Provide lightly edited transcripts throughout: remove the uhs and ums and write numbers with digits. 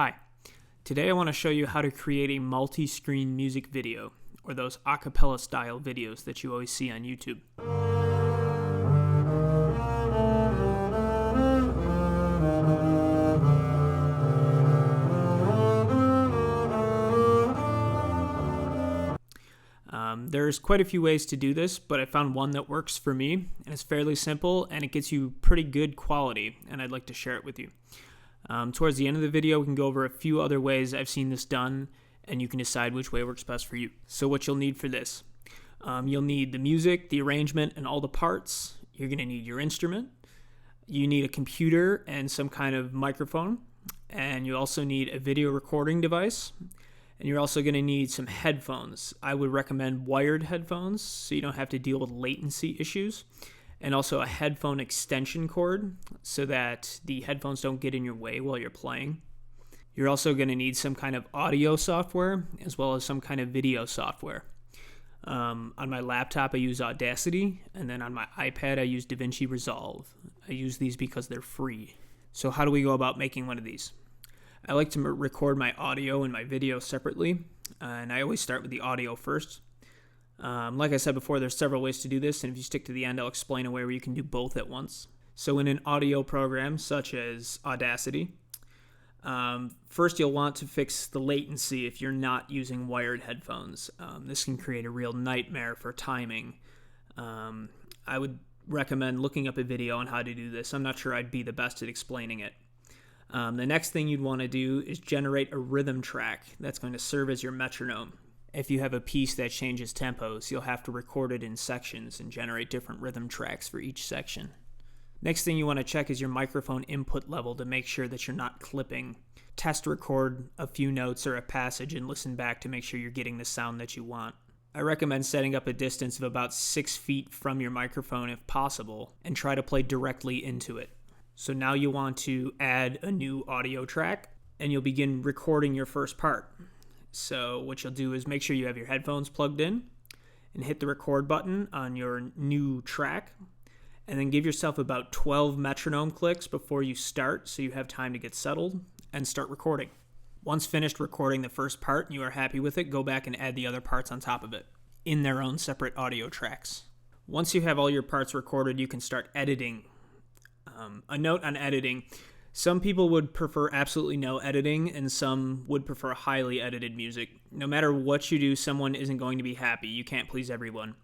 Hi, today I want to show you how to create a multi-screen music video, or those acapella style videos that you always see on YouTube. There's quite a few ways to do this, but I found one that works for me, and it's fairly simple, and it gets you pretty good quality, and I'd like to share it with you. Towards the end of the video, we can go over a few other ways I've seen this done, and you can decide which way works best for you. So what you'll need for this, you'll need the music, the arrangement, and all the parts. You're going to need your instrument. You need a computer and some kind of microphone, and you also need a video recording device. And you're also going to need some headphones. I would recommend wired headphones so you don't have to deal with latency issues. And also a headphone extension cord so that the headphones don't get in your way while you're playing. You're also going to need some kind of audio software as well as some kind of video software. On my laptop, I use Audacity, and then on my iPad, I use DaVinci Resolve. I use these because they're free. So how do we go about making one of these? I like to record my audio and my video separately, and I always start with the audio first. Like I said before, there's several ways to do this, and if you stick to the end, I'll explain a way where you can do both at once. So in an audio program such as Audacity, first you'll want to fix the latency if you're not using wired headphones. This can create a real nightmare for timing. I would recommend looking up a video on how to do this. I'm not sure I'd be the best at explaining it. The next thing you'd want to do is generate a rhythm track that's going to serve as your metronome. If you have a piece that changes tempos, you'll have to record it in sections and generate different rhythm tracks for each section. Next thing you want to check is your microphone input level to make sure that you're not clipping. Test record a few notes or a passage and listen back to make sure you're getting the sound that you want. I recommend setting up a distance of about 6 feet from your microphone if possible and try to play directly into it. So now you want to add a new audio track and you'll begin recording your first part. So what you'll do is make sure you have your headphones plugged in and hit the record button on your new track, and then give yourself about 12 metronome clicks before you start so you have time to get settled and start recording. Once finished recording the first part and you are happy with it, go back and add the other parts on top of it in their own separate audio tracks. Once you have all your parts recorded, you can start editing. A note on editing. Some people would prefer absolutely no editing, and some would prefer highly edited music. No matter what you do, someone isn't going to be happy. You can't please everyone.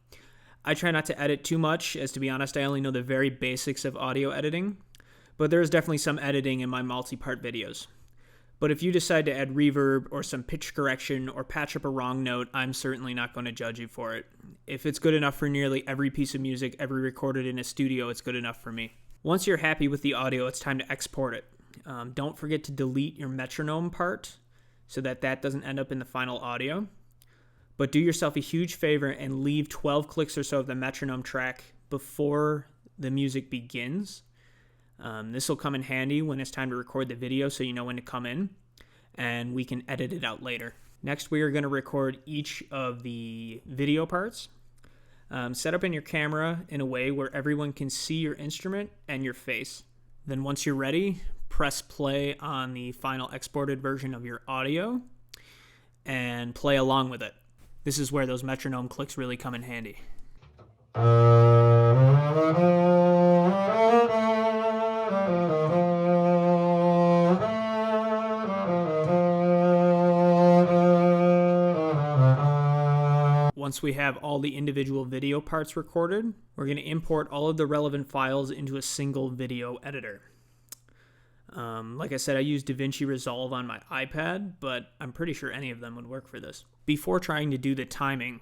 I try not to edit too much, as to be honest, I only know the very basics of audio editing, but there is definitely some editing in my multi-part videos. But if you decide to add reverb or some pitch correction or patch up a wrong note, I'm certainly not going to judge you for it. If it's good enough for nearly every piece of music ever recorded in a studio, it's good enough for me. Once you're happy with the audio, it's time to export it. Don't forget to delete your metronome part so that doesn't end up in the final audio. But do yourself a huge favor and leave 12 clicks or so of the metronome track before the music begins. This will come in handy when it's time to record the video so you know when to come in, and we can edit it out later. Next, we are going to record each of the video parts. Set up in your camera in a way where everyone can see your instrument and your face. Then once you're ready, press play on the final exported version of your audio and play along with it. This is where those metronome clicks really come in handy. Once we have all the individual video parts recorded, we're going to import all of the relevant files into a single video editor. Like I said, I use DaVinci Resolve on my iPad, but I'm pretty sure any of them would work for this. Before trying to do the timing,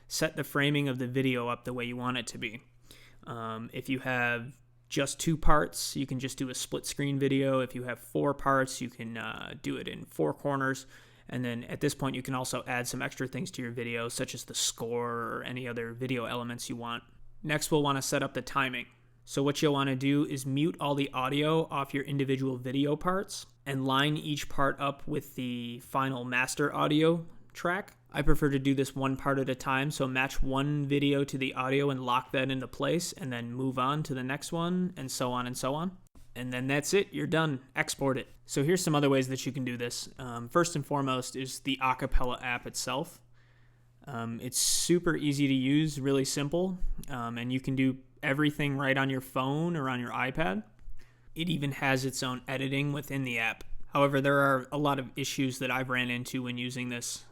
set the framing of the video up the way you want it to be. If you have just 2 parts, you can just do a split screen video. If you have 4 parts, you can do it in 4 corners. And then at this point, you can also add some extra things to your video, such as the score or any other video elements you want. Next, we'll want to set up the timing. So what you'll want to do is mute all the audio off your individual video parts and line each part up with the final master audio track. I prefer to do this one part at a time, so match one video to the audio and lock that into place, and then move on to the next one, and so on and so on. And then that's it. You're done. Export it. So here's some other ways that you can do this. First and foremost is the Accapella app itself. It's super easy to use, really simple, and you can do everything right on your phone or on your iPad. It even has its own editing within the app. However, there are a lot of issues that I've ran into when using this.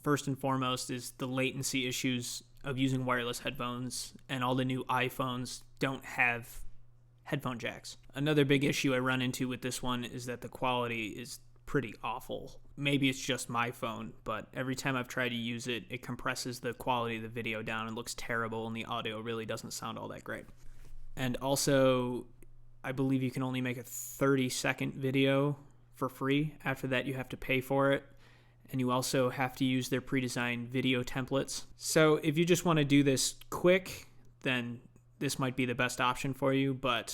First and foremost is the latency issues of using wireless headphones, and all the new iPhones don't have headphone jacks. Another big issue I run into with this one is that the quality is pretty awful. Maybe it's just my phone, but every time I've tried to use it, it compresses the quality of the video down and looks terrible, and the audio really doesn't sound all that great. And also, I believe you can only make a 30-second video for free. After that, you have to pay for it. And you also have to use their pre-designed video templates. So if you just want to do this quick, then this might be the best option for you, but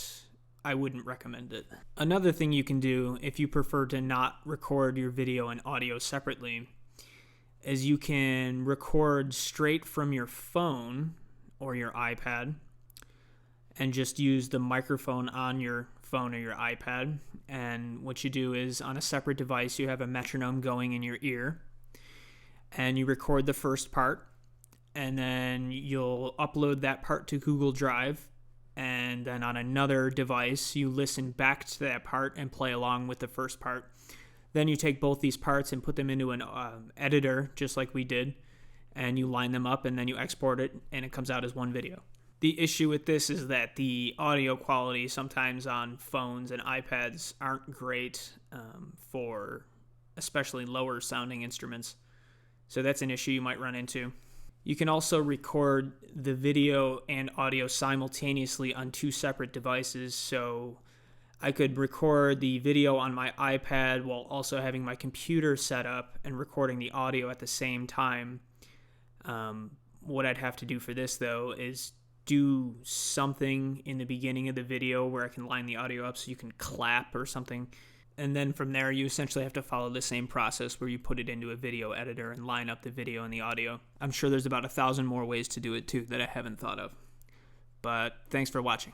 I wouldn't recommend it. Another thing you can do, if you prefer to not record your video and audio separately, is you can record straight from your phone or your iPad and just use the microphone on your phone or your iPad. And what you do is, on a separate device, you have a metronome going in your ear, and you record the first part, and then you'll upload that part to Google Drive, and then on another device, you listen back to that part and play along with the first part. Then you take both these parts and put them into an editor, just like we did, and you line them up, and then you export it, and it comes out as one video. The issue with this is that the audio quality sometimes on phones and iPads aren't great for especially lower sounding instruments. So that's an issue you might run into. You can also record the video and audio simultaneously on two separate devices. So I could record the video on my iPad while also having my computer set up and recording the audio at the same time. What I'd have to do for this, though, is do something in the beginning of the video where I can line the audio up so you can clap or something. And then from there, you essentially have to follow the same process where you put it into a video editor and line up the video and the audio. I'm sure there's about 1,000 more ways to do it too that I haven't thought of. But thanks for watching.